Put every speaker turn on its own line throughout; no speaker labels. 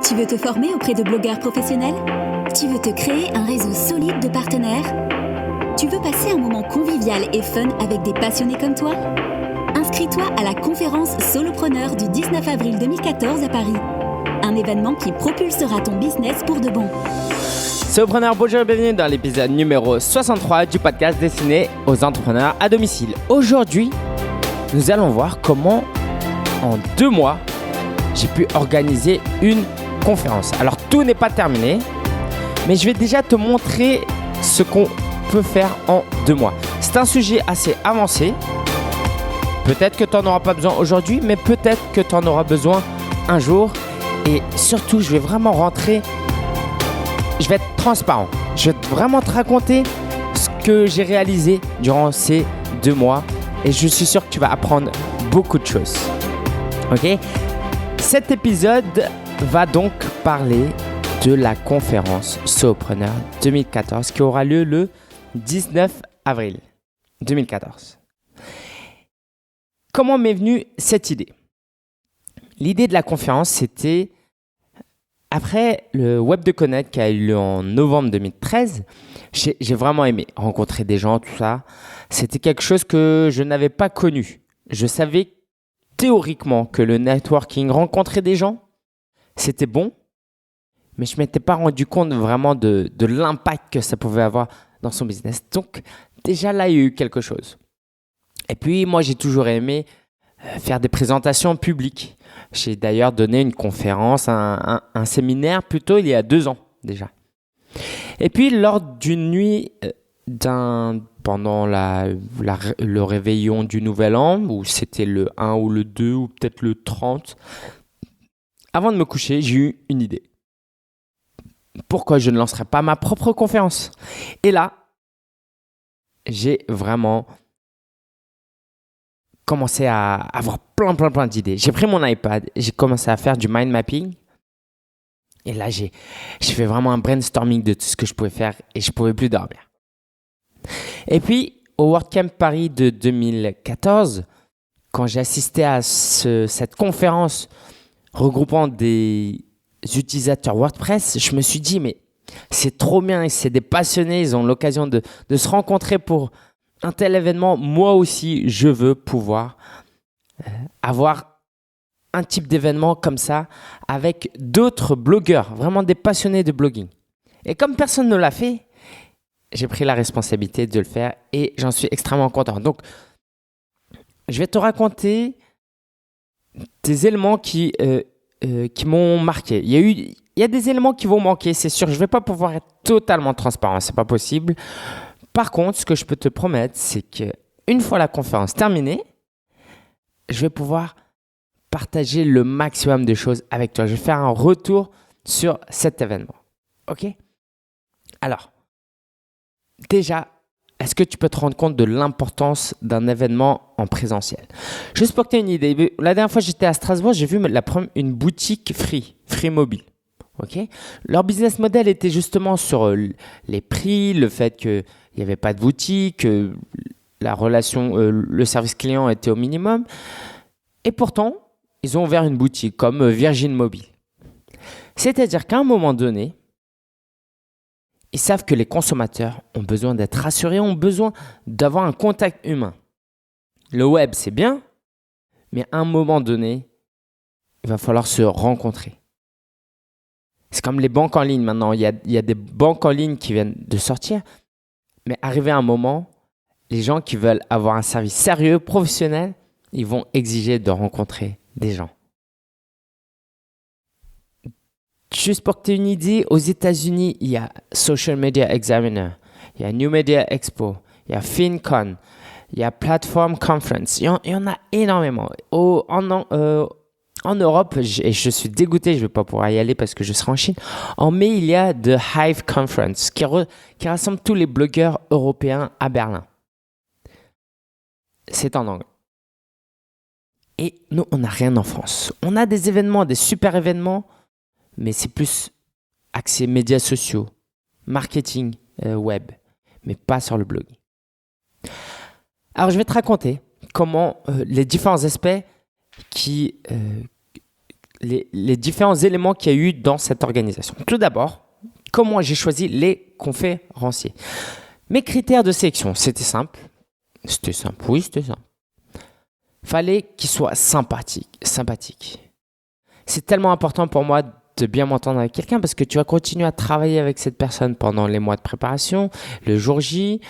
Tu veux te former auprès de blogueurs professionnels? Tu veux te créer un réseau solide de partenaires? Tu veux passer un moment convivial et fun avec des passionnés comme toi? Inscris-toi à la conférence Solopreneur du 19 avril 2014 à Paris. Un événement qui propulsera ton business pour de bon.
Solopreneur, bonjour et bienvenue dans l'épisode numéro 63 du podcast destiné aux entrepreneurs à domicile. Aujourd'hui, nous allons voir comment en 2 mois, j'ai pu organiser une conférence. Alors, tout n'est pas terminé, mais je vais déjà te montrer ce qu'on peut faire en 2 mois. C'est un sujet assez avancé. Peut-être que tu n'en auras pas besoin aujourd'hui, mais peut-être que tu en auras besoin un jour. Et surtout, je vais vraiment rentrer, je vais être transparent. Je vais vraiment te raconter ce que j'ai réalisé durant ces 2 mois. Et je suis sûr que tu vas apprendre beaucoup de choses. Ok ? Cet épisode va donc parler de la conférence Solopreneur 2014 qui aura lieu le 19 avril 2014. Comment m'est venue cette idée? L'idée de la conférence, c'était après le Web de Connect qui a eu lieu en novembre 2013. J'ai vraiment aimé rencontrer des gens, tout ça. C'était quelque chose que je n'avais pas connu. Je savais théoriquement que le networking, rencontrer des gens, c'était bon, mais je ne m'étais pas rendu compte vraiment de l'impact que ça pouvait avoir dans son business. Donc, déjà là, il y a eu quelque chose. Et puis, moi, j'ai toujours aimé faire des présentations publiques. J'ai d'ailleurs donné une conférence, un séminaire plutôt il y a 2 ans déjà. Et puis, lors d'une nuit pendant le réveillon du Nouvel An, où c'était le 1 ou le 2 ou peut-être le 30, avant de me coucher, j'ai eu une idée. Pourquoi je ne lancerais pas ma propre conférence? Et là, j'ai vraiment commencé à avoir plein d'idées. J'ai pris mon iPad, j'ai commencé à faire du mind mapping. Et là, j'ai fait vraiment un brainstorming de tout ce que je pouvais faire et je ne pouvais plus dormir. Et puis, au WordCamp Paris de 2014, quand j'ai assisté à cette conférence regroupant des utilisateurs WordPress, je me suis dit, mais c'est trop bien, c'est des passionnés, ils ont l'occasion de se rencontrer pour un tel événement. Moi aussi, je veux pouvoir avoir un type d'événement comme ça avec d'autres blogueurs, vraiment des passionnés de blogging. Et comme personne ne l'a fait, j'ai pris la responsabilité de le faire et j'en suis extrêmement content. Donc, je vais te raconter des éléments qui m'ont marqué. Il y a des éléments qui vont manquer, c'est sûr. Je ne vais pas pouvoir être totalement transparent, ce n'est pas possible. Par contre, ce que je peux te promettre, c'est qu'une fois la conférence terminée, je vais pouvoir partager le maximum de choses avec toi. Je vais faire un retour sur cet événement. OK? Alors, déjà, est-ce que tu peux te rendre compte de l'importance d'un événement en présentiel? Juste pour que tu aies une idée, la dernière fois que j'étais à Strasbourg, j'ai vu une boutique Free Mobile. Okay? Leur business model était justement sur les prix, le fait qu'il n'y avait pas de boutique, la relation, le service client était au minimum. Et pourtant, ils ont ouvert une boutique comme Virgin Mobile. C'est-à-dire qu'à un moment donné, ils savent que les consommateurs ont besoin d'être rassurés, ont besoin d'avoir un contact humain. Le web, c'est bien, mais à un moment donné, il va falloir se rencontrer. C'est comme les banques en ligne maintenant. Il y a des banques en ligne qui viennent de sortir, mais arrivé à un moment, les gens qui veulent avoir un service sérieux, professionnel, ils vont exiger de rencontrer des gens. Juste pour que tu aies une idée, aux États-Unis, il y a Social Media Examiner, il y a New Media Expo, il y a FinCon, il y a Platform Conference. Il y en a énormément. En Europe, et je suis dégoûté, je ne vais pas pouvoir y aller parce que je serai en Chine. En mai, il y a The Hive Conference qui rassemble tous les blogueurs européens à Berlin. C'est en anglais. Et nous, on n'a rien en France. On a des événements, des super événements, mais c'est plus axé médias sociaux, marketing web, mais pas sur le blog. Alors, je vais te raconter comment les différents aspects qui les différents éléments qu'il y a eu dans cette organisation. Tout d'abord, comment j'ai choisi les conférenciers. Mes critères de sélection, c'était simple. C'était simple. Fallait qu'ils soient sympathiques. C'est tellement important pour moi de bien m'entendre avec quelqu'un parce que tu vas continuer à travailler avec cette personne pendant les mois de préparation, le jour J.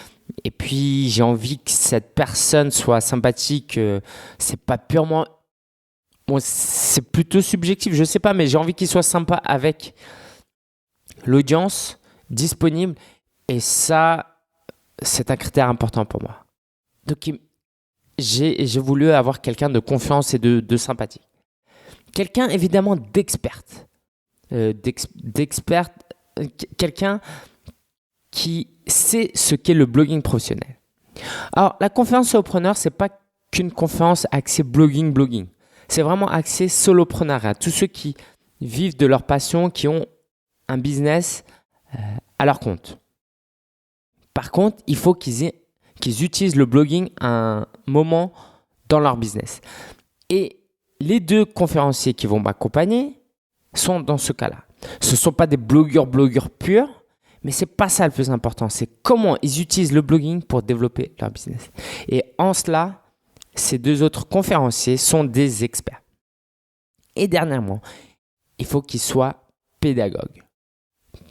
Et puis, j'ai envie que cette personne soit sympathique. C'est pas purement... Bon, c'est plutôt subjectif, je sais pas, mais j'ai envie qu'il soit sympa avec l'audience disponible. Et ça, c'est un critère important pour moi. Donc, j'ai voulu avoir quelqu'un de confiance et de sympathique. Quelqu'un, évidemment, d'experte. Quelqu'un qui sait ce qu'est le blogging professionnel. Alors, la conférence solopreneur, c'est pas qu'une conférence axée blogging. C'est vraiment axé soloprenariat. Tous ceux qui vivent de leur passion, qui ont un business à leur compte. Par contre, il faut qu'ils utilisent le blogging à un moment dans leur business. Et les deux conférenciers qui vont m'accompagner sont dans ce cas-là. Ce ne sont pas des blogueurs purs, mais ce n'est pas ça le plus important. C'est comment ils utilisent le blogging pour développer leur business. Et en cela, ces deux autres conférenciers sont des experts. Et dernièrement, il faut qu'ils soient pédagogues.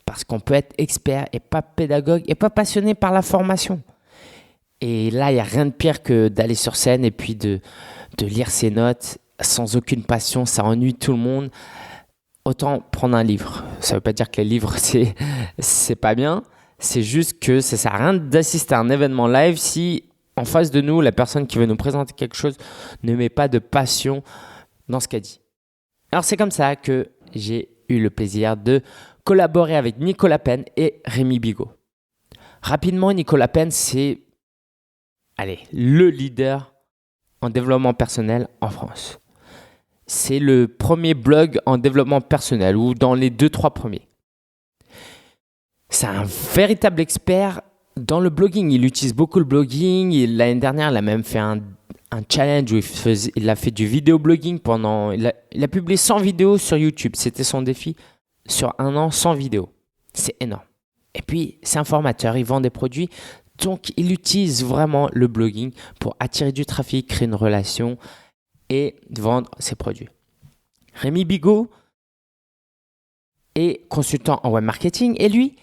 Parce qu'on peut être expert et pas pédagogue et pas passionné par la formation. Et là, il n'y a rien de pire que d'aller sur scène et puis de lire ses notes sans aucune passion. Ça ennuie tout le monde. Autant prendre un livre. Ça ne veut pas dire que les livres, c'est pas bien. C'est juste que ça ne sert à rien d'assister à un événement live si en face de nous, la personne qui veut nous présenter quelque chose ne met pas de passion dans ce qu'elle dit. Alors, c'est comme ça que j'ai eu le plaisir de collaborer avec Nicolas Penn et Rémi Bigot. Rapidement, Nicolas Penn, c'est le leader en développement personnel en France. C'est le premier blog en développement personnel ou dans les 2-3 premiers. C'est un véritable expert dans le blogging. Il utilise beaucoup le blogging. L'année dernière, il a même fait un challenge où il a fait du vidéo-blogging pendant... Il a publié 100 vidéos sur YouTube. C'était son défi sur 1 an, 100 vidéos. C'est énorme. Et puis, c'est un formateur. Il vend des produits. Donc, il utilise vraiment le blogging pour attirer du trafic, créer une relation et vendre ses produits. Rémi Bigot est consultant en web marketing et lui,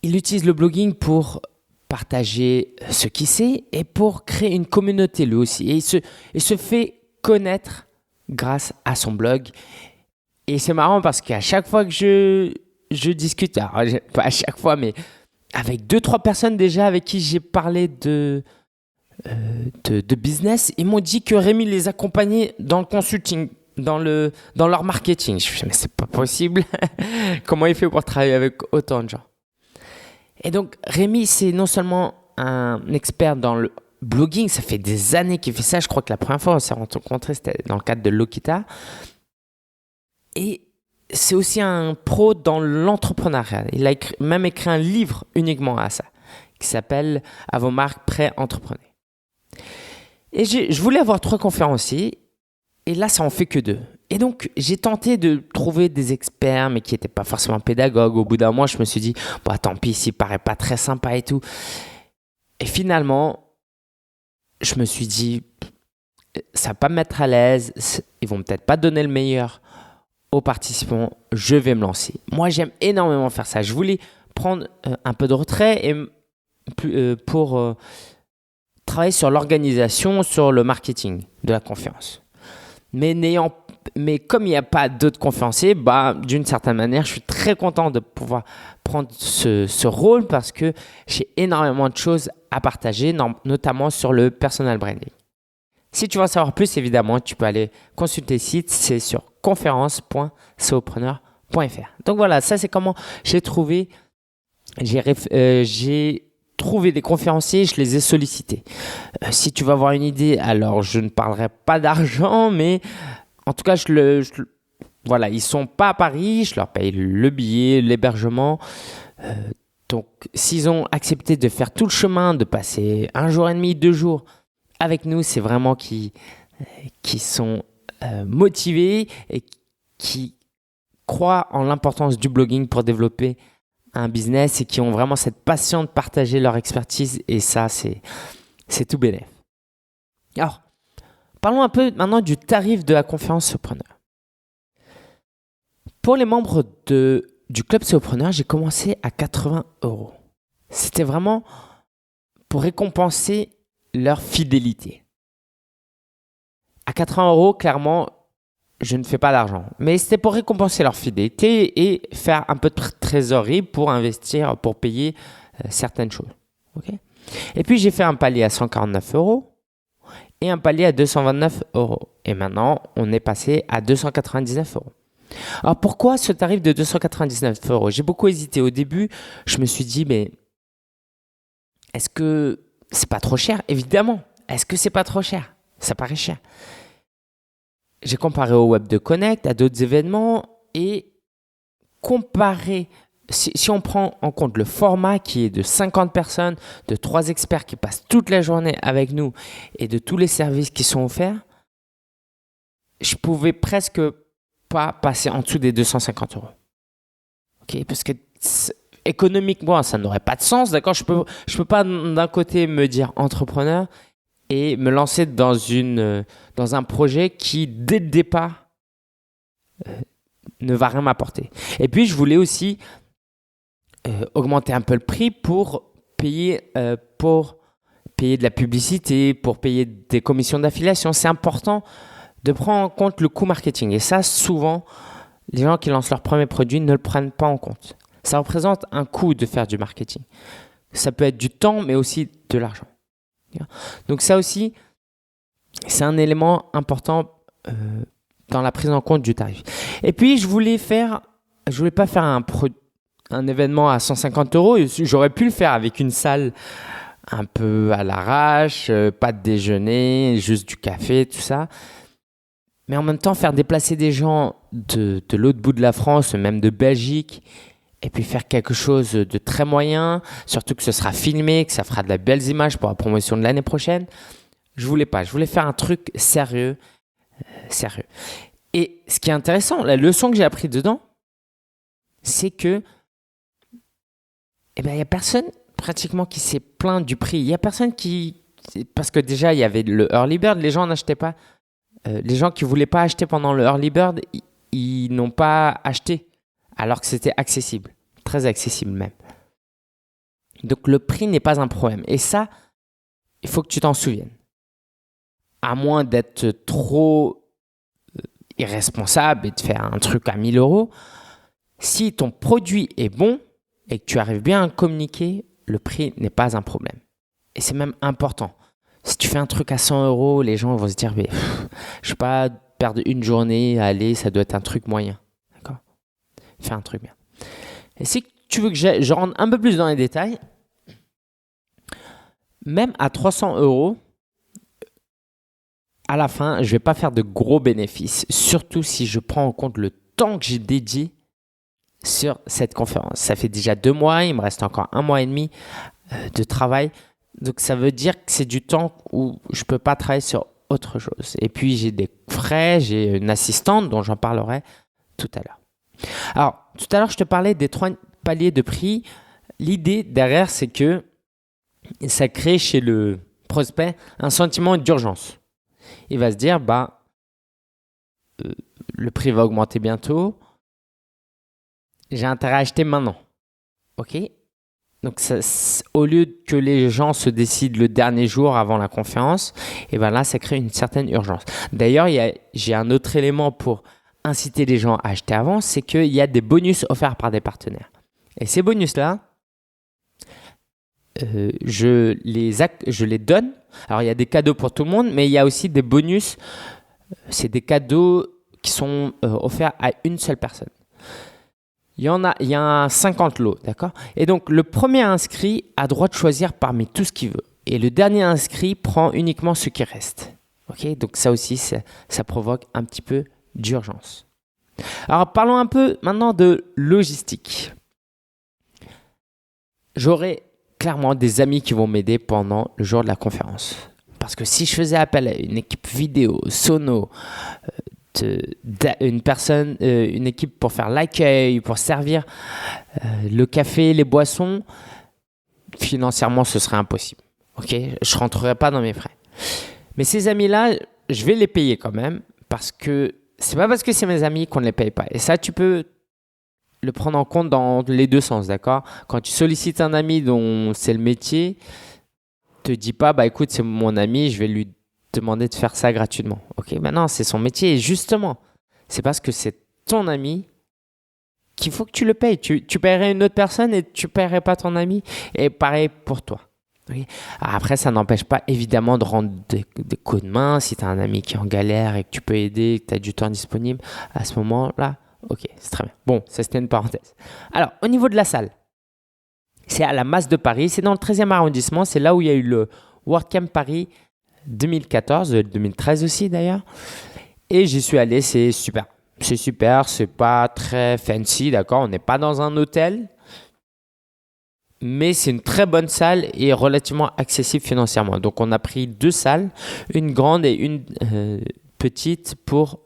il utilise le blogging pour partager ce qu'il sait et pour créer une communauté lui aussi. Et il se fait connaître grâce à son blog. Et c'est marrant parce qu'à chaque fois que je discute, alors pas à chaque fois, mais avec 2-3 personnes déjà avec qui j'ai parlé de business, ils m'ont dit que Rémi les accompagnait dans le consulting, dans leur marketing. Je me suis dit, mais c'est pas possible. Comment il fait pour travailler avec autant de gens? Et donc, Rémi, c'est non seulement un expert dans le blogging, ça fait des années qu'il fait ça. Je crois que la première fois on s'est rencontrés, c'était dans le cadre de Lokita. Et c'est aussi un pro dans l'entrepreneuriat. Il a même écrit un livre uniquement à ça, qui s'appelle « À vos marques, prêts, entreprenez ». Et je voulais avoir 3 conférenciers, et là, ça en fait que 2. Et donc, j'ai tenté de trouver des experts, mais qui n'étaient pas forcément pédagogues. Au bout d'un mois, je me suis dit, bah, tant pis, s'il paraît pas très sympa et tout. Et finalement, je me suis dit, ça va pas me mettre à l'aise. Ils vont peut-être pas donner le meilleur aux participants. Je vais me lancer. Moi, j'aime énormément faire ça. Je voulais prendre un peu de retrait pour travailler sur l'organisation, sur le marketing de la conférence. Mais comme il n'y a pas d'autres conférenciers, d'une certaine manière, je suis très content de pouvoir prendre ce rôle parce que j'ai énormément de choses à partager, notamment sur le personal branding. Si tu veux en savoir plus, évidemment, tu peux aller consulter le site, c'est sur conférence.solopreneur.fr. Donc voilà, ça c'est comment j'ai trouvé des conférenciers, je les ai sollicités. Si tu veux avoir une idée, alors je ne parlerai pas d'argent, mais en tout cas, voilà, ils sont pas à Paris, je leur paye le billet, l'hébergement. Donc, s'ils ont accepté de faire tout le chemin, de passer 1 jour et demi, 2 jours avec nous, c'est vraiment qu'ils sont motivés et qui croient en l'importance du blogging pour développer un business et qui ont vraiment cette passion de partager leur expertise. Et ça, c'est tout bénef. Alors, parlons un peu maintenant du tarif de la conférence Sopreneur. Pour les membres du club Sopreneur, j'ai commencé à 80 €. C'était vraiment pour récompenser leur fidélité. À 80 €, clairement, je ne fais pas d'argent. Mais c'était pour récompenser leur fidélité et faire un peu de trésorerie pour investir, pour payer certaines choses. Okay. Et puis, j'ai fait un palier à 149 € et un palier à 229 €. Et maintenant, on est passé à 299 €. Alors, pourquoi ce tarif de 299 €? J'ai beaucoup hésité. Au début, je me suis dit, mais est-ce que c'est pas trop cher? Évidemment. Est-ce que c'est pas trop cher? Ça paraît cher. J'ai comparé au Web de Connect, à d'autres événements et comparé, si on prend en compte le format qui est de 50 personnes, de 3 experts qui passent toute la journée avec nous et de tous les services qui sont offerts, je pouvais presque pas passer en dessous des 250 €. Okay? Parce que économiquement, ça n'aurait pas de sens, d'accord? Je peux pas d'un côté me dire entrepreneur et me lancer dans un projet qui, dès le départ, ne va rien m'apporter. Et puis, je voulais aussi augmenter un peu le prix pour payer de la publicité, pour payer des commissions d'affiliation. C'est important de prendre en compte le coût marketing. Et ça, souvent, les gens qui lancent leur premier produit ne le prennent pas en compte. Ça représente un coût de faire du marketing. Ça peut être du temps, mais aussi de l'argent. Donc ça aussi, c'est un élément important dans la prise en compte du tarif. Et puis, je voulais pas faire un événement à 150 €. J'aurais pu le faire avec une salle un peu à l'arrache, pas de déjeuner, juste du café, tout ça. Mais en même temps, faire déplacer des gens de l'autre bout de la France, même de Belgique, et puis faire quelque chose de très moyen, surtout que ce sera filmé, que ça fera de la belles images pour la promotion de l'année prochaine. Je voulais pas. Je voulais faire un truc sérieux. Et ce qui est intéressant, la leçon que j'ai appris dedans, c'est que il y a personne pratiquement qui s'est plaint du prix. Il y a personne parce que déjà il y avait le early bird, les gens n'achetaient pas. Les gens qui voulaient pas acheter pendant le early bird, ils n'ont pas acheté alors que c'était accessible, très accessible même. Donc le prix n'est pas un problème. Et ça, il faut que tu t'en souviennes. À moins d'être trop irresponsable et de faire un truc à 1000 €, si ton produit est bon et que tu arrives bien à communiquer, le prix n'est pas un problème. Et c'est même important. Si tu fais un truc à 100 €, les gens vont se dire, mais je ne vais pas perdre une journée à aller, ça doit être un truc moyen. D'accord? Fais un truc bien. Et si tu veux que je rentre un peu plus dans les détails, même à 300 €, à la fin, je ne vais pas faire de gros bénéfices, surtout si je prends en compte le temps que j'ai dédié sur cette conférence. Ça fait déjà 2 mois, il me reste encore 1 mois et demi de travail. Donc, ça veut dire que c'est du temps où je ne peux pas travailler sur autre chose. Et puis, j'ai des frais, j'ai une assistante dont j'en parlerai tout à l'heure. Alors, tout à l'heure, je te parlais des 3 paliers de prix. L'idée derrière, c'est que ça crée chez le prospect un sentiment d'urgence. Il va se dire, le prix va augmenter bientôt. J'ai intérêt à acheter maintenant. OK? Donc, au lieu que les gens se décident le dernier jour avant la conférence, là, ça crée une certaine urgence. D'ailleurs, j'ai un autre élément pour inciter les gens à acheter avant, c'est qu'il y a des bonus offerts par des partenaires. Et ces bonus-là, je les donne. Alors, il y a des cadeaux pour tout le monde, mais il y a aussi des bonus. C'est des cadeaux qui sont offerts à une seule personne. Il y a 50 lots, d'accord? Et donc, le premier inscrit a droit de choisir parmi tout ce qu'il veut. Et le dernier inscrit prend uniquement ce qui reste. OK? Donc, ça aussi, ça provoque un petit peu d'urgence. Alors, parlons un peu maintenant de logistique. J'aurai clairement des amis qui vont m'aider pendant le jour de la conférence. Parce que si je faisais appel à une équipe vidéo, sono, une personne, une équipe pour faire l'accueil, pour servir le café, les boissons, financièrement, ce serait impossible. Ok, je ne rentrerai pas dans mes frais. Mais ces amis-là, je vais les payer quand même parce que c'est pas parce que c'est mes amis qu'on ne les paye pas. Et ça, tu peux le prendre en compte dans les deux sens, d'accord? Quand tu sollicites un ami dont c'est le métier, te dis pas, bah écoute, c'est mon ami, je vais lui demander de faire ça gratuitement. Ok, maintenant c'est son métier et justement, c'est parce que c'est ton ami qu'il faut que tu le payes. Tu paierais une autre personne et tu paierais pas ton ami. Et pareil pour toi. Okay. Après, ça n'empêche pas évidemment de rendre des coups de main si tu as un ami qui est en galère et que tu peux aider, que tu as du temps disponible à ce moment-là. Ok, c'est très bien. Bon, ça c'était une parenthèse. Alors, au niveau de la salle, c'est à la Masse de Paris. C'est dans le 13e arrondissement. C'est là où il y a eu le WordCamp Paris 2014, 2013 aussi d'ailleurs. Et j'y suis allé, c'est super. C'est super, c'est pas très fancy, d'accord? On n'est pas dans un hôtel. Mais c'est une très bonne salle et relativement accessible financièrement. Donc, on a pris 2 salles, une grande et une petite pour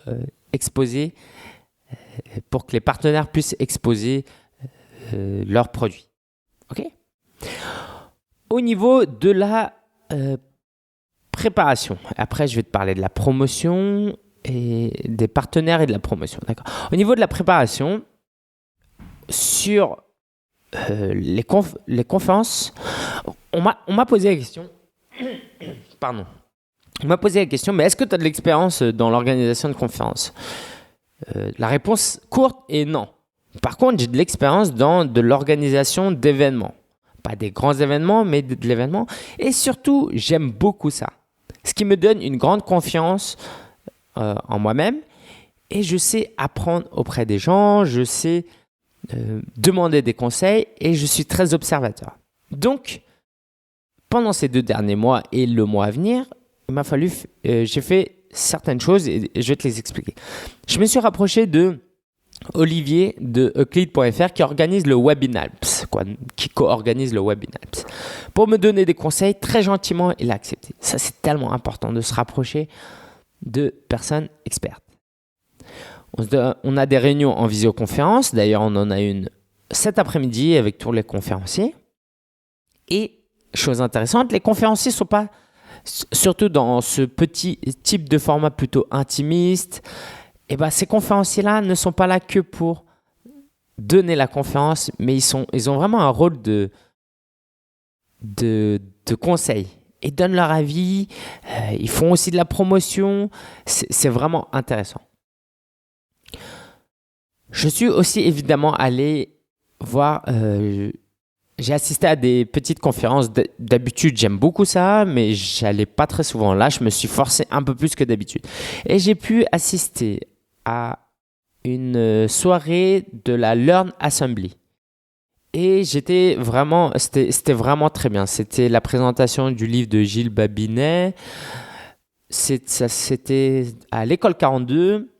exposer, pour que les partenaires puissent exposer leurs produits. OK? Au niveau de la préparation, après, je vais te parler de la promotion et des partenaires et de la promotion. D'accord? Au niveau de la préparation, sur les conférences, on m'a posé la question. Pardon. On m'a posé la question, mais est-ce que tu as de l'expérience dans l'organisation de conférences? La réponse courte est non. Par contre, j'ai de l'expérience dans de l'organisation d'événements. Pas des grands événements, mais de l'événement. Et surtout, j'aime beaucoup ça. Ce qui me donne une grande confiance en moi-même. Et je sais apprendre auprès des gens, je sais demander des conseils et je suis très observateur. Donc, pendant ces 2 derniers mois et le mois à venir, il m'a fallu, j'ai fait certaines choses et je vais te les expliquer. Je me suis rapproché de Olivier de Euclid.fr qui organise le Webinalps, qui co-organise le Webinalps. Pour me donner des conseils, très gentiment, il a accepté. Ça, c'est tellement important de se rapprocher de personnes expertes. On a des réunions en visioconférence. D'ailleurs, on en a une cet après-midi avec tous les conférenciers. Et, chose intéressante, les conférenciers ne sont pas, surtout dans ce petit type de format plutôt intimiste, et ben, ces conférenciers-là ne sont pas là que pour donner la conférence, mais ils ont vraiment un rôle de conseil. Ils donnent leur avis, ils font aussi de la promotion. C'est vraiment intéressant. Je suis aussi évidemment allé voir, j'ai assisté à des petites conférences. D'habitude, j'aime beaucoup ça, mais j'allais pas très souvent. Là, je me suis forcé un peu plus que d'habitude. Et j'ai pu assister à une soirée de la Learn Assembly. Et c'était vraiment très bien. C'était la présentation du livre de Gilles Babinet. C'était à l'école 42.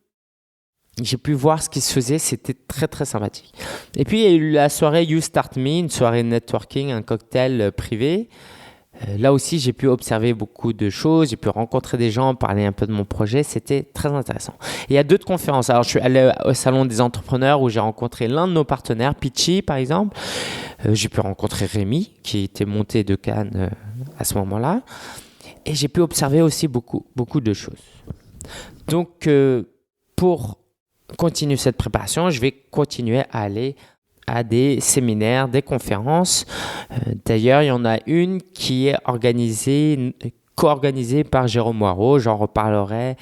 J'ai pu voir ce qui se faisait, c'était très très sympathique. Et puis il y a eu la soirée You Start Me, une soirée networking, un cocktail privé. Là aussi, j'ai pu observer beaucoup de choses, j'ai pu rencontrer des gens, parler un peu de mon projet, c'était très intéressant. Et il y a d'autres conférences. Alors, je suis allé au Salon des entrepreneurs où j'ai rencontré l'un de nos partenaires, Pitchy par exemple. J'ai pu rencontrer Rémi, qui était monté de Cannes à ce moment-là. Et j'ai pu observer aussi beaucoup de choses. Donc, pour continuer cette préparation, je vais continuer à aller à des séminaires, des conférences. D'ailleurs, il y en a une qui est co-organisée par Jérôme Moirot. J'en reparlerai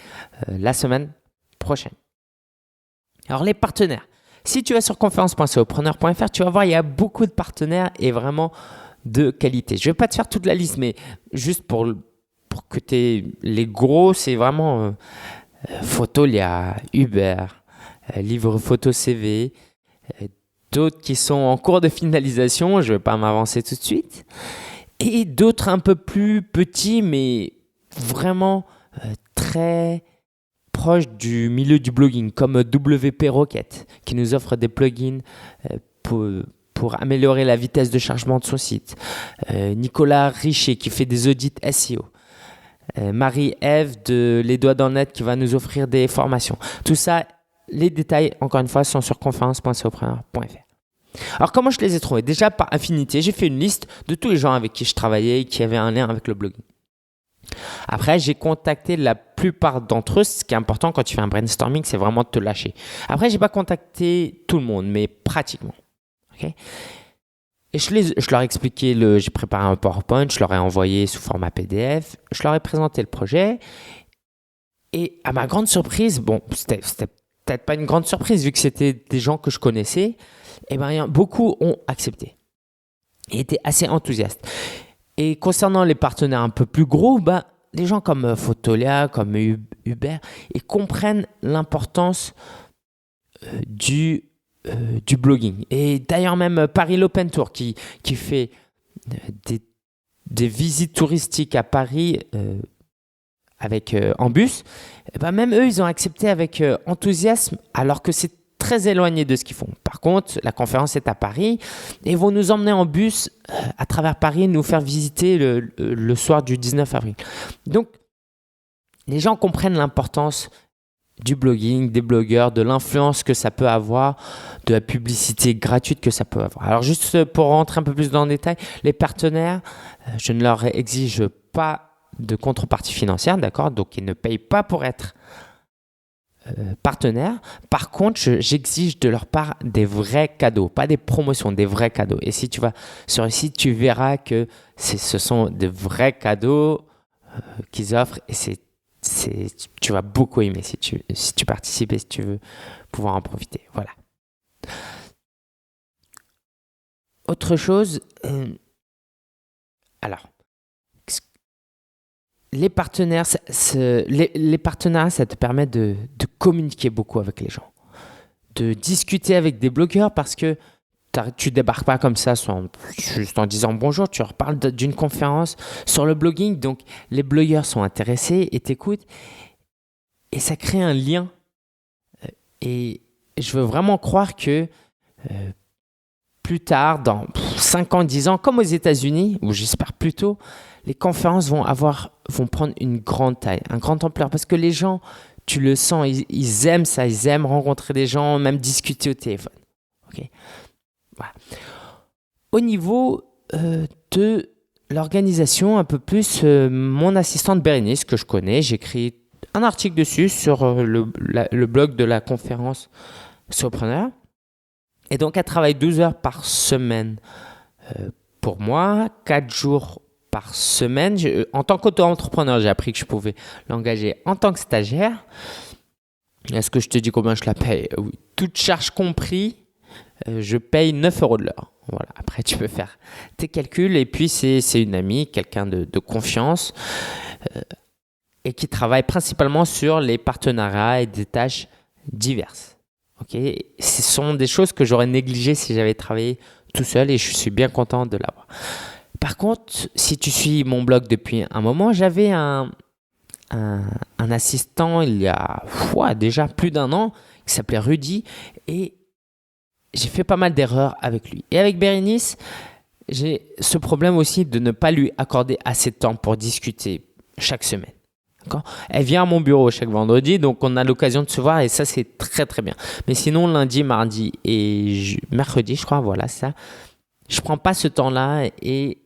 la semaine prochaine. Alors, les partenaires. Si tu vas sur conférence.solopreneur.fr, tu vas voir, il y a beaucoup de partenaires et vraiment de qualité. Je ne vais pas te faire toute la liste, mais juste pour que tu aies les gros, c'est vraiment Photolia, Uber, Livre Photo CV, d'autres qui sont en cours de finalisation, je ne vais pas m'avancer tout de suite, et d'autres un peu plus petits, mais vraiment très proches du milieu du blogging, comme WP Rocket, qui nous offre des plugins pour améliorer la vitesse de chargement de son site, Nicolas Richer, qui fait des audits SEO, Marie-Ève de Les Doigts dans le Net qui va nous offrir des formations. Tout ça, les détails, encore une fois, sont sur conférence.sopreneur.fr. Alors, comment je les ai trouvés? Déjà, par affinité, j'ai fait une liste de tous les gens avec qui je travaillais et qui avaient un lien avec le blogging. Après, j'ai contacté la plupart d'entre eux. Ce qui est important quand tu fais un brainstorming, c'est vraiment de te lâcher. Après, j'ai pas contacté tout le monde, mais pratiquement. Okay, et je leur ai expliqué, j'ai préparé un PowerPoint, je leur ai envoyé sous format PDF, je leur ai présenté le projet. Et à ma grande surprise, bon, c'était peut-être pas une grande surprise vu que c'était des gens que je connaissais, beaucoup ont accepté et étaient assez enthousiastes. Et concernant les partenaires un peu plus gros, les gens comme Fotolia, comme Uber, ils comprennent l'importance du blogging. Et d'ailleurs même Paris l'Open Tour qui fait des visites touristiques à Paris en bus, même eux, ils ont accepté avec enthousiasme alors que c'est très éloigné de ce qu'ils font. Par contre, la conférence est à Paris et ils vont nous emmener en bus à travers Paris, nous faire visiter le soir du 19 avril. Donc, les gens comprennent l'importance du blogging, des blogueurs, de l'influence que ça peut avoir, de la publicité gratuite que ça peut avoir. Alors, juste pour rentrer un peu plus dans le détail, les partenaires, je ne leur exige pas de contrepartie financière, d'accord? Donc, ils ne payent pas pour être partenaires. Par contre, j'exige de leur part des vrais cadeaux, pas des promotions, des vrais cadeaux. Et si tu vas sur le site, tu verras que ce sont de vrais cadeaux qu'ils offrent et tu vas beaucoup aimer si tu participes et si tu veux pouvoir en profiter. Voilà. Autre chose, alors, les partenaires, les partenariats, ça te permet de communiquer beaucoup avec les gens, de discuter avec des blogueurs parce que tu débarques pas comme ça juste en disant bonjour, tu leur parles d'une conférence sur le blogging, donc les blogueurs sont intéressés et t'écoutent et ça crée un lien. Et je veux vraiment croire que plus tard, dans 5 ans, 10 ans, comme aux États-Unis, ou j'espère plutôt, les conférences vont prendre une grande taille, une grande ampleur. Parce que les gens, tu le sens, ils aiment ça, ils aiment rencontrer des gens, même discuter au téléphone. Okay, voilà. Au niveau de l'organisation, un peu plus, mon assistante Bérénice, que je connais, j'ai écrit un article dessus sur le blog de la conférence Sopreneur. Et donc, elle travaille 12 heures par semaine pour moi, 4 jours par semaine. En tant qu'auto-entrepreneur, j'ai appris que je pouvais l'engager en tant que stagiaire. Est-ce que je te dis combien je la paye? Oui. Toute charge compris, je paye 9 € de l'heure. Voilà. Après, tu peux faire tes calculs. Et puis, c'est une amie, quelqu'un de confiance et qui travaille principalement sur les partenariats et des tâches diverses. Okay. Ce sont des choses que j'aurais négligées si j'avais travaillé tout seul et je suis bien content de l'avoir. Par contre, si tu suis mon blog depuis un moment, j'avais un assistant il y a déjà plus d'1 an qui s'appelait Rudy et j'ai fait pas mal d'erreurs avec lui. Et avec Bérénice, j'ai ce problème aussi de ne pas lui accorder assez de temps pour discuter chaque semaine. Elle vient à mon bureau chaque vendredi, donc on a l'occasion de se voir et ça, c'est très, très bien. Mais sinon, lundi, mardi et mercredi, je crois, voilà ça, je ne prends pas ce temps-là et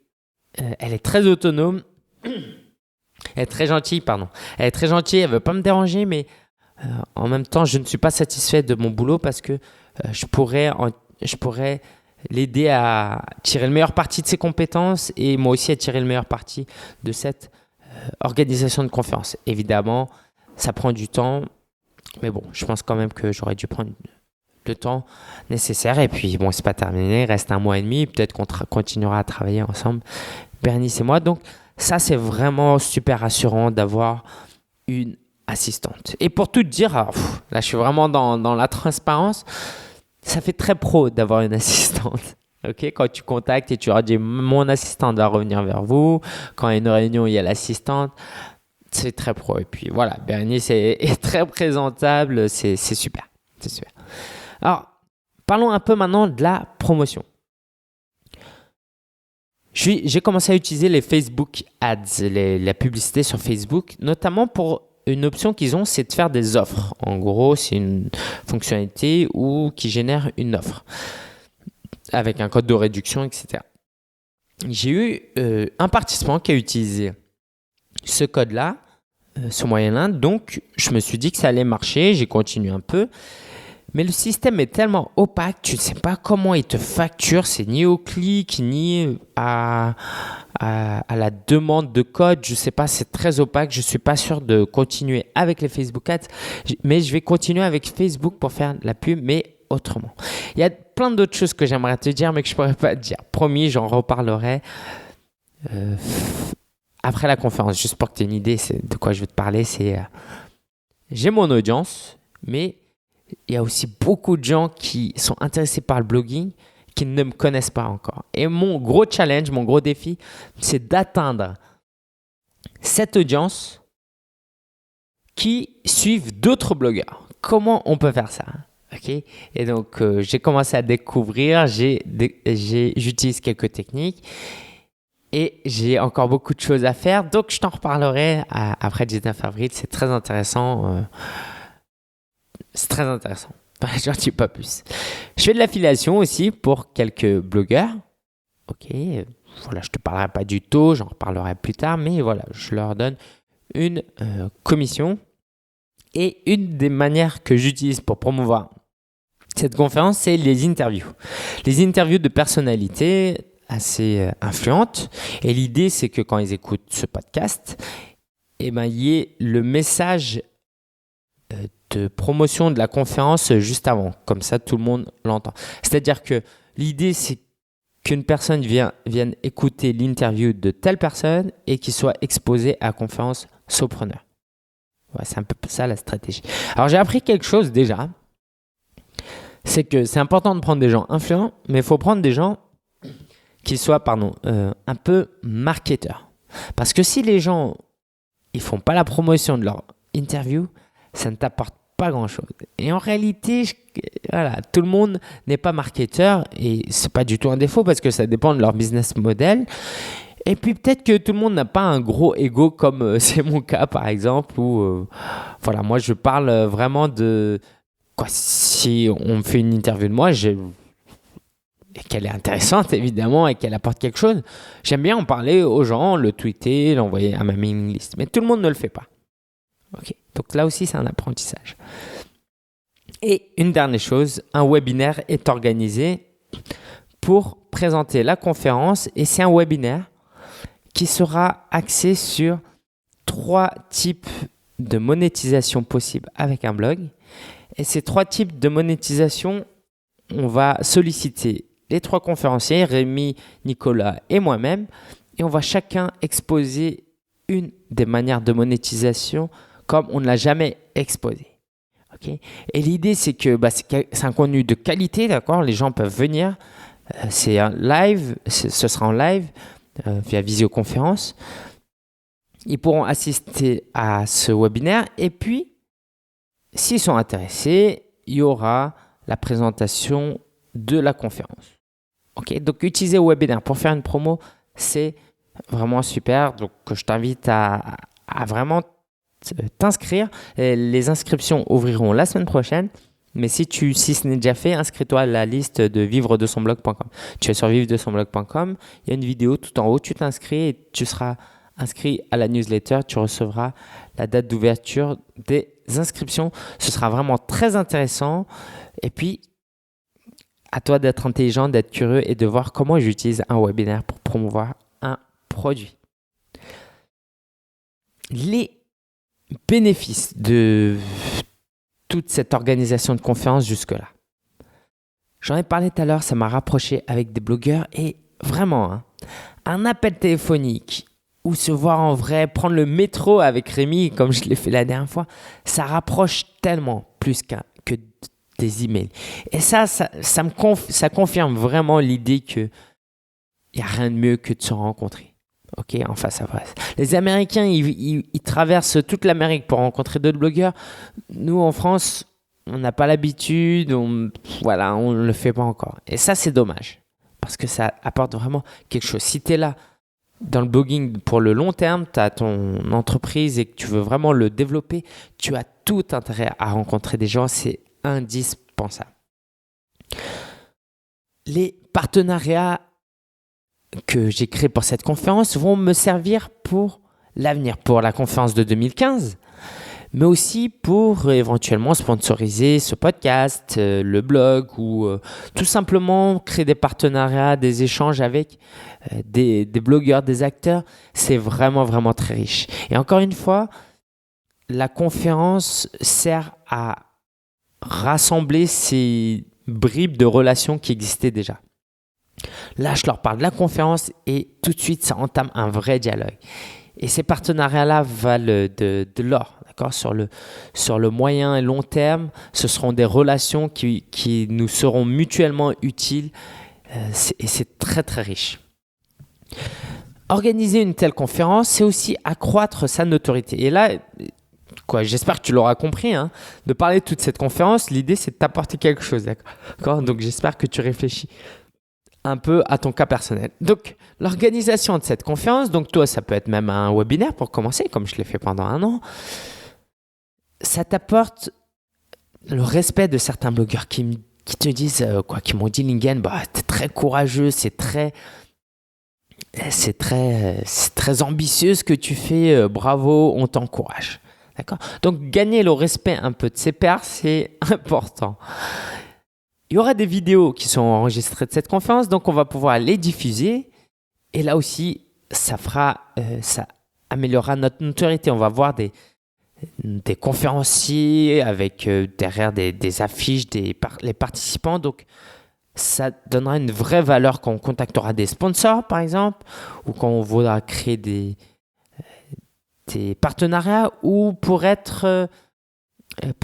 elle est très autonome. Elle est très gentille, pardon. Elle est très gentille, elle ne veut pas me déranger, mais en même temps, je ne suis pas satisfait de mon boulot parce que je pourrais l'aider à tirer le meilleur parti de ses compétences et moi aussi à tirer le meilleur parti de cette organisation de conférence. Évidemment, ça prend du temps, mais bon, je pense quand même que j'aurais dû prendre le temps nécessaire. Et puis, bon, c'est pas terminé, il reste 1 mois et demi, peut-être qu'on continuera à travailler ensemble, Bérénice et moi. Donc, ça, c'est vraiment super rassurant d'avoir une assistante. Et pour tout te dire, alors, là, je suis vraiment dans la transparence, ça fait très pro d'avoir une assistante. Okay, quand tu contactes et tu leur dis mon assistante va revenir vers vous, quand il y a une réunion, il y a l'assistante, c'est très pro. Et puis voilà, Bérénice est très présentable, c'est super. C'est super. Alors, parlons un peu maintenant de la promotion. J'ai commencé à utiliser les Facebook Ads, la publicité sur Facebook, notamment pour une option qu'ils ont, c'est de faire des offres. En gros, c'est une fonctionnalité qui génère une offre avec un code de réduction, etc. J'ai eu un participant qui a utilisé ce code-là, ce moyen-là. Donc, je me suis dit que ça allait marcher. J'ai continué un peu. Mais le système est tellement opaque, tu ne sais pas comment il te facture. C'est ni au clic, ni à la demande de code. Je ne sais pas, c'est très opaque. Je ne suis pas sûr de continuer avec les Facebook Ads. Mais je vais continuer avec Facebook pour faire de la pub, mais autrement. Il y a plein d'autres choses que j'aimerais te dire, mais que je ne pourrais pas te dire. Promis, j'en reparlerai après la conférence. Juste pour que tu aies une idée de quoi je veux te parler. J'ai mon audience, mais il y a aussi beaucoup de gens qui sont intéressés par le blogging qui ne me connaissent pas encore. Et mon gros challenge, mon gros défi, c'est d'atteindre cette audience qui suivent d'autres blogueurs. Comment on peut faire ça? Okay? Et donc, j'ai commencé à découvrir, j'utilise quelques techniques et j'ai encore beaucoup de choses à faire. Donc, je t'en reparlerai après le 19 avril. C'est très intéressant. C'est très intéressant. J'en dis pas plus. Je fais de l'affiliation aussi pour quelques blogueurs. Ok, voilà, je te parlerai pas du taux, j'en reparlerai plus tard, mais voilà, je leur donne une commission. Et une des manières que j'utilise pour promouvoir cette conférence, c'est les interviews. Les interviews de personnalités assez influentes. Et l'idée, c'est que quand ils écoutent ce podcast, il y ait le message de promotion de la conférence juste avant. Comme ça, tout le monde l'entend. C'est-à-dire que l'idée, c'est qu'une personne vienne écouter l'interview de telle personne et qu'il soit exposé à la conférence Sopreneur. Ouais, c'est un peu ça la stratégie. Alors, j'ai appris quelque chose déjà. C'est que c'est important de prendre des gens influents, mais il faut prendre des gens qui soient un peu marketeurs. Parce que si les gens ne font pas la promotion de leur interview, ça ne t'apporte pas grand-chose. Et en réalité, tout le monde n'est pas marketeur et ce n'est pas du tout un défaut parce que ça dépend de leur business model. Et puis peut-être que tout le monde n'a pas un gros ego comme c'est mon cas par exemple où moi je parle vraiment de quoi, si on me fait une interview de moi et qu'elle est intéressante évidemment et qu'elle apporte quelque chose, j'aime bien en parler aux gens, le tweeter, l'envoyer à ma mailing list. Mais tout le monde ne le fait pas. Ok, donc là aussi c'est un apprentissage. Et une dernière chose, un webinaire est organisé pour présenter la conférence et c'est un webinaire qui sera axé sur 3 types de monétisation possibles avec un blog. Et ces 3 types de monétisation, on va solliciter les 3 conférenciers, Rémi, Nicolas et moi-même, et on va chacun exposer une des manières de monétisation comme on ne l'a jamais exposé. Okay? Et l'idée, c'est que c'est un contenu de qualité, d'accord? Les gens peuvent venir, c'est un live, ce sera en live, via visioconférence. Ils pourront assister à ce webinaire et puis, s'ils sont intéressés, il y aura la présentation de la conférence. Okay? Donc, utiliser le webinaire pour faire une promo, c'est vraiment super. Donc, je t'invite à vraiment t'inscrire. Les inscriptions ouvriront la semaine prochaine. Mais si ce n'est déjà fait, inscris-toi à la liste de vivre-de-son-blog.com. Tu es sur vivre-de-son-blog.com. Il y a une vidéo tout en haut. Tu t'inscris et tu seras inscrit à la newsletter. Tu recevras la date d'ouverture des inscriptions. Ce sera vraiment très intéressant. Et puis, à toi d'être intelligent, d'être curieux et de voir comment j'utilise un webinaire pour promouvoir un produit. Les bénéfices de toute cette organisation de conférence jusque-là. J'en ai parlé tout à l'heure, ça m'a rapproché avec des blogueurs et vraiment, un appel téléphonique ou se voir en vrai, prendre le métro avec Rémi comme je l'ai fait la dernière fois, ça rapproche tellement plus que des emails. Et ça confirme vraiment l'idée qu'il n'y a rien de mieux que de se rencontrer. Ok, en face à face. Les Américains, ils traversent toute l'Amérique pour rencontrer d'autres blogueurs. Nous, en France, on n'a pas l'habitude, on ne le fait pas encore. Et ça, c'est dommage. parce que ça apporte vraiment quelque chose. Si tu es là dans le blogging pour le long terme, tu as ton entreprise et que tu veux vraiment le développer, tu as tout intérêt à rencontrer des gens, c'est indispensable. Les partenariats que j'ai créés pour cette conférence vont me servir pour l'avenir, pour la conférence de 2015, mais aussi pour éventuellement sponsoriser ce podcast, le blog ou tout simplement créer des partenariats, des échanges avec des blogueurs, des acteurs. C'est vraiment, vraiment très riche. Et encore une fois, la conférence sert à rassembler ces bribes de relations qui existaient déjà. Là, je leur parle de la conférence et tout de suite, ça entame un vrai dialogue. Et ces partenariats-là valent de l'or, d'accord ? Sur le moyen et long terme, ce seront des relations qui nous seront mutuellement utiles et c'est très, très riche. Organiser une telle conférence, c'est aussi accroître sa notoriété. Et là, j'espère que tu l'auras compris, hein, de parler de toute cette conférence, l'idée, c'est de t'apporter quelque chose, d'accord ? Donc, j'espère que tu réfléchis un peu à ton cas personnel. Donc, l'organisation de cette conférence, donc toi, ça peut être même un webinaire pour commencer, comme je l'ai fait pendant 1 an. Ça t'apporte le respect de certains blogueurs qui te disent, qui m'ont dit, Lingen, t'es très courageux, c'est très ambitieux ce que tu fais, bravo, on t'encourage. D'accord ? Donc, gagner le respect un peu de ses pairs, c'est important. Il y aura des vidéos qui sont enregistrées de cette conférence, donc on va pouvoir les diffuser. Et là aussi, ça améliorera notre notoriété. On va voir des conférenciers avec derrière des affiches, les participants. Donc, ça donnera une vraie valeur quand on contactera des sponsors, par exemple, ou quand on voudra créer des partenariats ou pour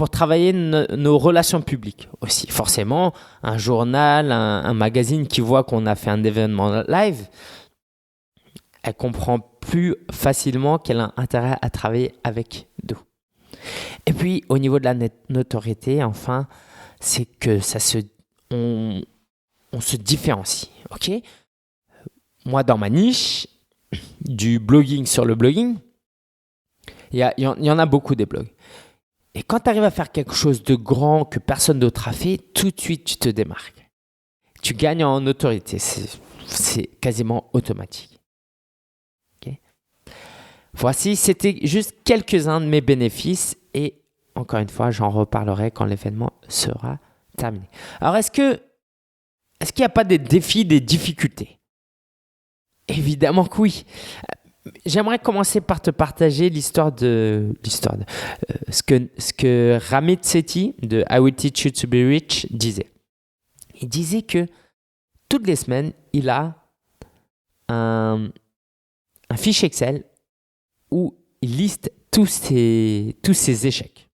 travailler nos relations publiques aussi. Forcément, un journal, un magazine qui voit qu'on a fait un événement live, elle comprend plus facilement qu'elle a intérêt à travailler avec nous. Et puis, au niveau de la notoriété, enfin, c'est que on se différencie. Ok ? Moi, dans ma niche, du blogging sur le blogging, il y en a beaucoup des blogs. Et quand tu arrives à faire quelque chose de grand que personne d'autre a fait, tout de suite, tu te démarques. Tu gagnes en autorité. C'est quasiment automatique. Okay. Voici, c'était juste quelques-uns de mes bénéfices. Et encore une fois, j'en reparlerai quand l'événement sera terminé. Alors, est-ce qu'il n'y a pas des défis, des difficultés ? Évidemment que oui. J'aimerais commencer par te partager l'histoire de ce que Ramit Sethi de I Will Teach You to Be Rich disait. Il disait que toutes les semaines, il a un fichier Excel où il liste tous ses échecs.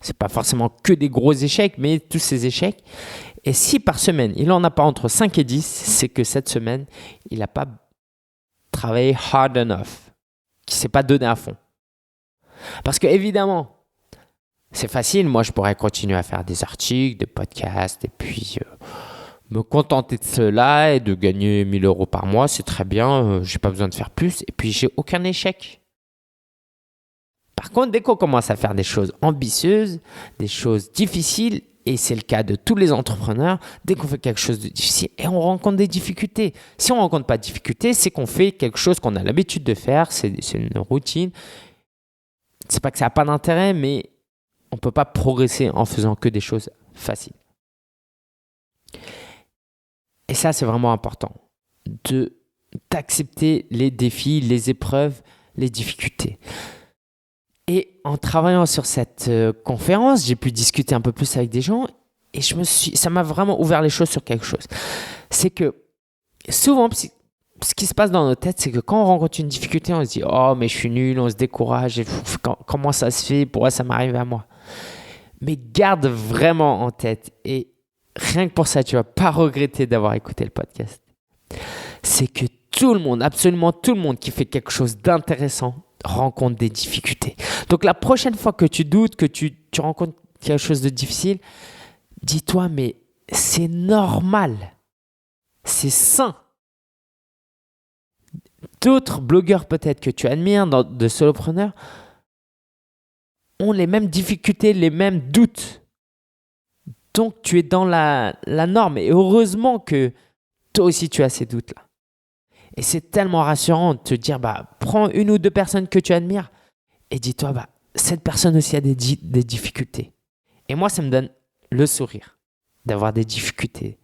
C'est pas forcément que des gros échecs, mais tous ses échecs. Et si par semaine, il n'en a pas entre 5 et 10, c'est que cette semaine, il n'a pas travailler hard enough, qui ne s'est pas donné à fond. Parce que évidemment, c'est facile. Moi, je pourrais continuer à faire des articles, des podcasts et puis me contenter de cela et de gagner 1 000 € par mois. C'est très bien. Je n'ai pas besoin de faire plus. Et puis, j'ai aucun échec. Par contre, dès qu'on commence à faire des choses ambitieuses, des choses difficiles, et c'est le cas de tous les entrepreneurs, dès qu'on fait quelque chose de difficile, et on rencontre des difficultés. Si on ne rencontre pas de difficultés, c'est qu'on fait quelque chose qu'on a l'habitude de faire, c'est une routine. C'est pas que ça n'a pas d'intérêt, mais on ne peut pas progresser en faisant que des choses faciles. Et ça, c'est vraiment important, d'accepter les défis, les épreuves, les difficultés. Et en travaillant sur cette conférence, j'ai pu discuter un peu plus avec des gens et ça m'a vraiment ouvert les choses sur quelque chose. C'est que souvent, ce qui se passe dans nos têtes, c'est que quand on rencontre une difficulté, on se dit « Oh, mais je suis nul », on se décourage, et comment ça se fait, pourquoi ça m'arrive à moi ? Mais garde vraiment en tête, et rien que pour ça, tu ne vas pas regretter d'avoir écouté le podcast. C'est que tout le monde, absolument tout le monde qui fait quelque chose d'intéressant, rencontre des difficultés. Donc la prochaine fois que tu doutes, que tu rencontres quelque chose de difficile, dis-toi, mais c'est normal. c'est sain. D'autres blogueurs peut-être que tu admires, de solopreneurs, ont les mêmes difficultés, les mêmes doutes. Donc, tu es dans la norme. Et heureusement que toi aussi, tu as ces doutes-là. Et c'est tellement rassurant de te dire, prends une ou deux personnes que tu admires et dis-toi, cette personne aussi a des difficultés. Et moi, ça me donne le sourire d'avoir des difficultés.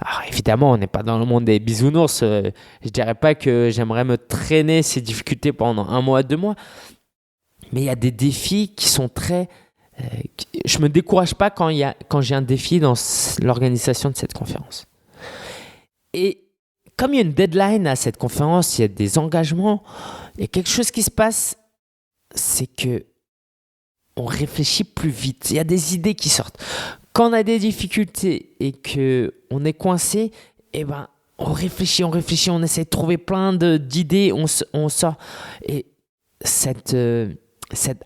Alors, évidemment, on n'est pas dans le monde des bisounours. Je ne dirais pas que j'aimerais me traîner ces difficultés pendant 1 mois, 2 mois. Mais il y a des défis qui sont très... je ne me décourage pas quand j'ai un défi dans l'organisation de cette conférence. Et comme il y a une deadline à cette conférence, il y a des engagements, il y a quelque chose qui se passe, c'est que on réfléchit plus vite. Il y a des idées qui sortent. Quand on a des difficultés et qu'on est coincé, on réfléchit, on essaie de trouver plein d'idées, on sort. Et cette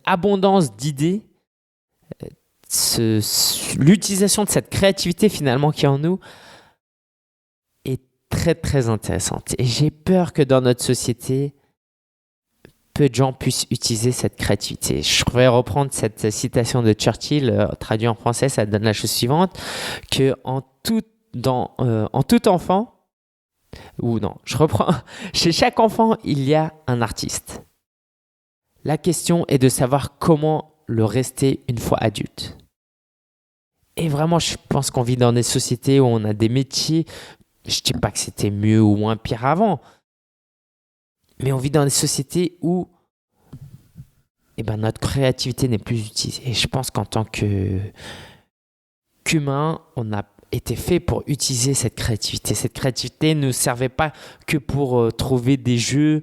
abondance d'idées, l'utilisation de cette créativité finalement qui est en nous est très très intéressante. Et j'ai peur que dans notre société, peu de gens puissent utiliser cette créativité. Je vais reprendre cette citation de Churchill, traduite en français, ça donne la chose suivante, que en tout enfant, ou non, je reprends, chez chaque enfant, il y a un artiste. La question est de savoir comment le rester une fois adulte. Et vraiment, je pense qu'on vit dans des sociétés où on a des métiers, je ne dis pas que c'était mieux ou moins pire avant, mais on vit dans des sociétés où notre créativité n'est plus utilisée. Et je pense qu'en tant qu'humain, on a été fait pour utiliser cette créativité. Cette créativité ne servait pas que pour trouver des jeux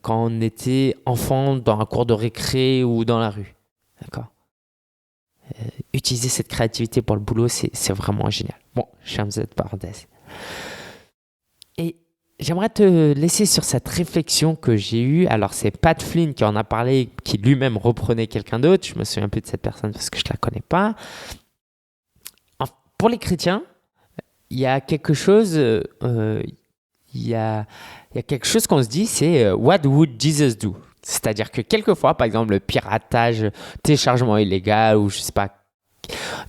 quand on était enfant dans un cours de récré ou dans la rue. D'accord ? Utiliser cette créativité pour le boulot, c'est vraiment génial. Bon, je ferme cette parenthèse. Et j'aimerais te laisser sur cette réflexion que j'ai eue. Alors, c'est Pat Flynn qui en a parlé, qui lui-même reprenait quelqu'un d'autre. Je me souviens plus de cette personne parce que je ne la connais pas. Pour les chrétiens, il y a quelque chose, il y a quelque chose qu'on se dit, c'est « What would Jesus do ?» C'est-à-dire que quelquefois, par exemple, le piratage, téléchargement illégal ou je ne sais pas,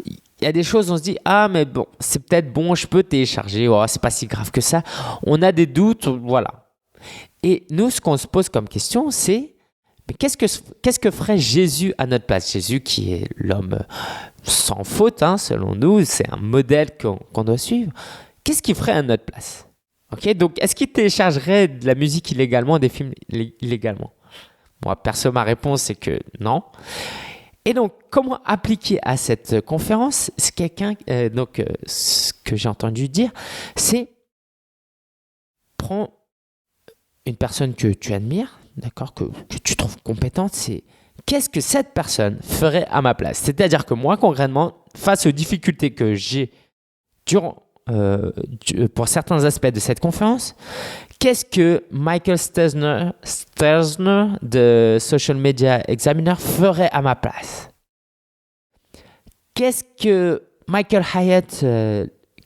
il y a des choses, on se dit « Ah, mais bon, c'est peut-être bon, je peux télécharger, c'est pas si grave que ça. » On a des doutes, voilà. Et nous, ce qu'on se pose comme question, c'est mais qu'est-ce que ferait Jésus à notre place ? Jésus qui est l'homme sans faute, selon nous, c'est un modèle qu'on doit suivre. Qu'est-ce qu'il ferait à notre place ? Okay, donc, est-ce qu'il téléchargerait de la musique illégalement, des films illégalement ? Moi, perso, ma réponse, c'est que non. Et donc, comment appliquer à cette conférence ? C'est ce que j'ai entendu dire, c'est prends une personne que tu admires, d'accord, que tu trouves compétente, c'est qu'est-ce que cette personne ferait à ma place ? C'est-à-dire que moi, concrètement, face aux difficultés que j'ai pour certains aspects de cette conférence, qu'est-ce que Michael Stelzner de Social Media Examiner ferait à ma place ? Qu'est-ce que Michael Hyatt,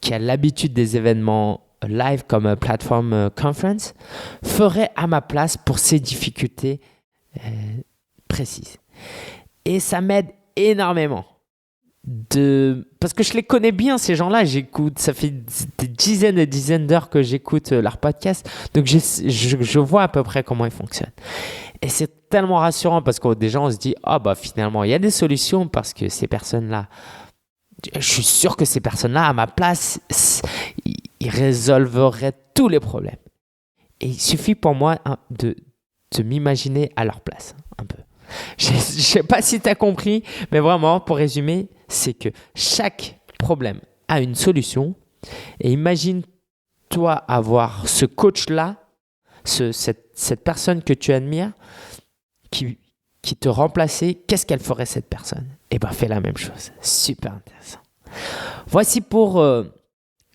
qui a l'habitude des événements live comme Platform Conference, ferait à ma place pour ces difficultés précises ? Et ça m'aide énormément. Parce que je les connais bien, ces gens-là. Ça fait des dizaines et dizaines d'heures que j'écoute leur podcast. Donc, je vois à peu près comment ils fonctionnent. Et c'est tellement rassurant parce que déjà, on se dit, finalement, il y a des solutions parce que ces personnes-là, je suis sûr que ces personnes-là, à ma place, ils résolveraient tous les problèmes. Et il suffit pour moi de m'imaginer à leur place, un peu. Je ne sais pas si tu as compris, mais vraiment, pour résumer, c'est que chaque problème a une solution. Et imagine-toi avoir ce coach-là, cette personne que tu admires, qui te remplaçait. Qu'est-ce qu'elle ferait, cette personne ? Fais la même chose. Super intéressant. Voici pour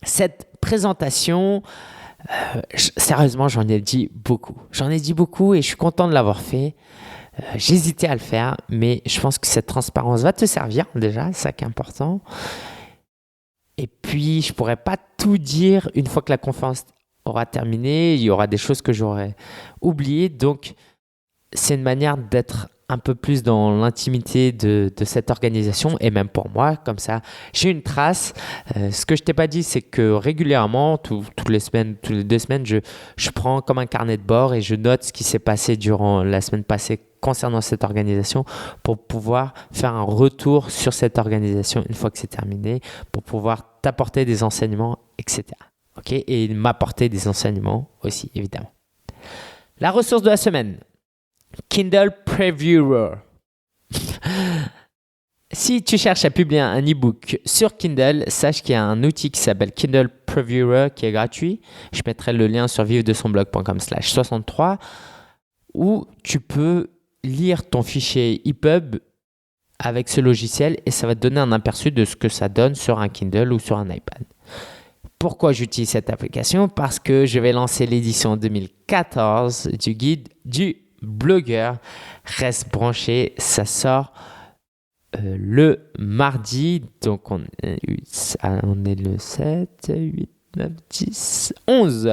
cette présentation. Sérieusement, j'en ai dit beaucoup. Et je suis content de l'avoir fait. J'hésitais à le faire, mais je pense que cette transparence va te servir déjà, c'est ça qui est important. Et puis, je ne pourrais pas tout dire une fois que la conférence aura terminé. Il y aura des choses que j'aurais oubliées. Donc, c'est une manière d'être un peu plus dans l'intimité de cette organisation et même pour moi, comme ça, j'ai une trace. Ce que je t'ai pas dit, c'est que régulièrement, toutes les 2 semaines, je prends comme un carnet de bord et je note ce qui s'est passé durant la semaine passée concernant cette organisation pour pouvoir faire un retour sur cette organisation une fois que c'est terminé, pour pouvoir t'apporter des enseignements, etc. Ok, et m'apporter des enseignements aussi, évidemment. La ressource de la semaine. Kindle Previewer. Si tu cherches à publier un e-book sur Kindle, sache qu'il y a un outil qui s'appelle Kindle Previewer qui est gratuit. Je mettrai le lien sur vivredesonblog.com/63 où tu peux lire ton fichier EPUB avec ce logiciel et ça va te donner un aperçu de ce que ça donne sur un Kindle ou sur un iPad. Pourquoi j'utilise cette application? Parce que je vais lancer l'édition 2014 du guide du blogueur. Reste branché, ça sort le mardi, donc on est le 7, 8, 9, 10, 11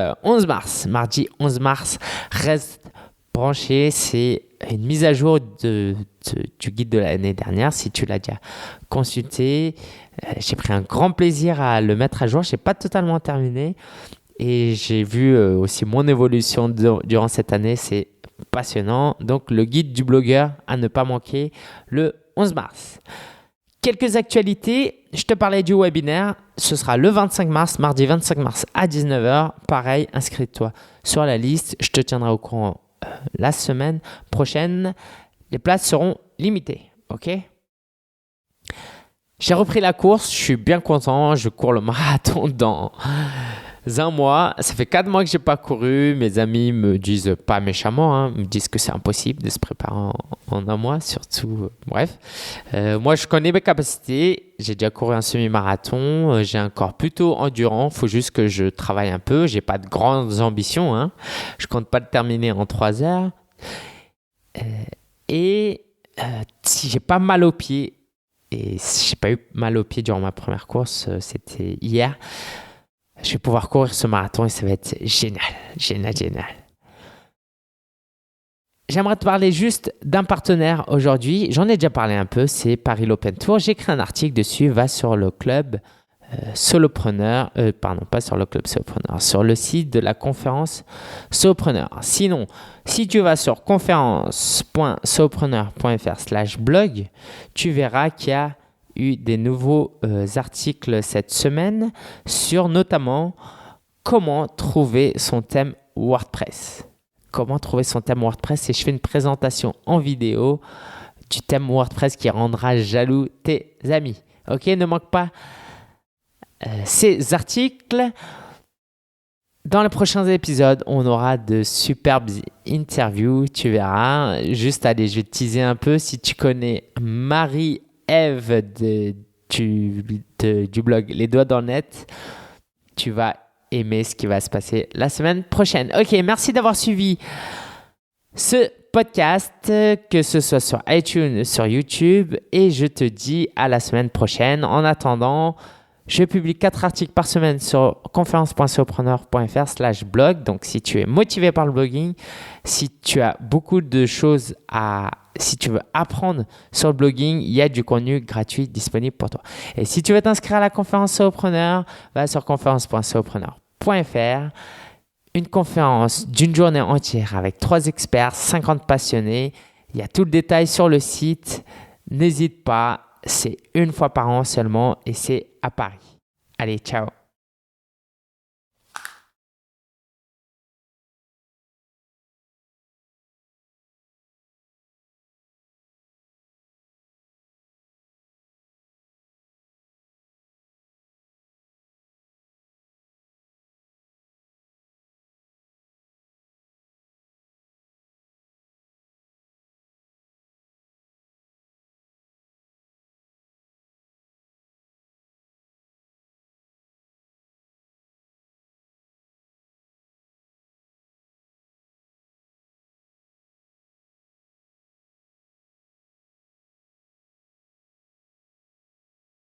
mars, mardi 11 mars, reste branché, c'est une mise à jour du guide de l'année dernière, si tu l'as déjà consulté. J'ai pris un grand plaisir à le mettre à jour, je n'ai pas totalement terminé et j'ai vu aussi mon évolution durant cette année, c'est passionnant. Donc, le guide du blogueur à ne pas manquer le 11 mars. Quelques actualités. Je te parlais du webinaire. Ce sera le 25 mars, mardi 25 mars à 19h. Pareil, inscris-toi sur la liste. Je te tiendrai au courant la semaine prochaine. Les places seront limitées. OK? J'ai repris la course. Je suis bien content. Je cours le marathon dans un mois. Ça fait 4 mois que je n'ai pas couru. Mes amis me disent, pas méchamment, me disent que c'est impossible de se préparer en un mois, surtout. Bref. Moi, je connais mes capacités. J'ai déjà couru un semi-marathon. J'ai un corps plutôt endurant. Il faut juste que je travaille un peu. Je n'ai pas de grandes ambitions. Je ne compte pas le terminer en 3 heures. Si j'ai pas mal aux pieds, et si j'ai pas eu mal aux pieds durant ma première course, c'était hier, je vais pouvoir courir ce marathon et ça va être génial. J'aimerais te parler juste d'un partenaire aujourd'hui. J'en ai déjà parlé un peu, c'est Paris Open Tour. J'ai écrit un article dessus, va sur le club Solopreneur, pas sur le club Solopreneur, sur le site de la conférence Solopreneur. Sinon, si tu vas sur conférence.solopreneur.fr/blog, tu verras qu'il y a eu des nouveaux articles cette semaine sur notamment comment trouver son thème WordPress. Comment trouver son thème WordPress et je fais une présentation en vidéo du thème WordPress qui rendra jaloux tes amis. Ok, ne manque pas ces articles. Dans les prochains épisodes, on aura de superbes interviews, tu verras. Juste, allez, je vais te teaser un peu. Si tu connais Marie-Ève du blog Les Doigts dans le Net, tu vas aimer ce qui va se passer la semaine prochaine. Ok, merci d'avoir suivi ce podcast, que ce soit sur iTunes, sur YouTube, et je te dis à la semaine prochaine. En attendant, je publie 4 articles par semaine sur conférence.solopreneur.fr/blog. Donc, si tu es motivé par le blogging, si tu as beaucoup de choses si tu veux apprendre sur le blogging, il y a du contenu gratuit disponible pour toi. Et si tu veux t'inscrire à la conférence Solopreneur, va sur conférence.solopreneur.fr. Une conférence d'une journée entière avec 3 experts, 50 passionnés. Il y a tout le détail sur le site. N'hésite pas. C'est une fois par an seulement et c'est à Paris. Allez, ciao!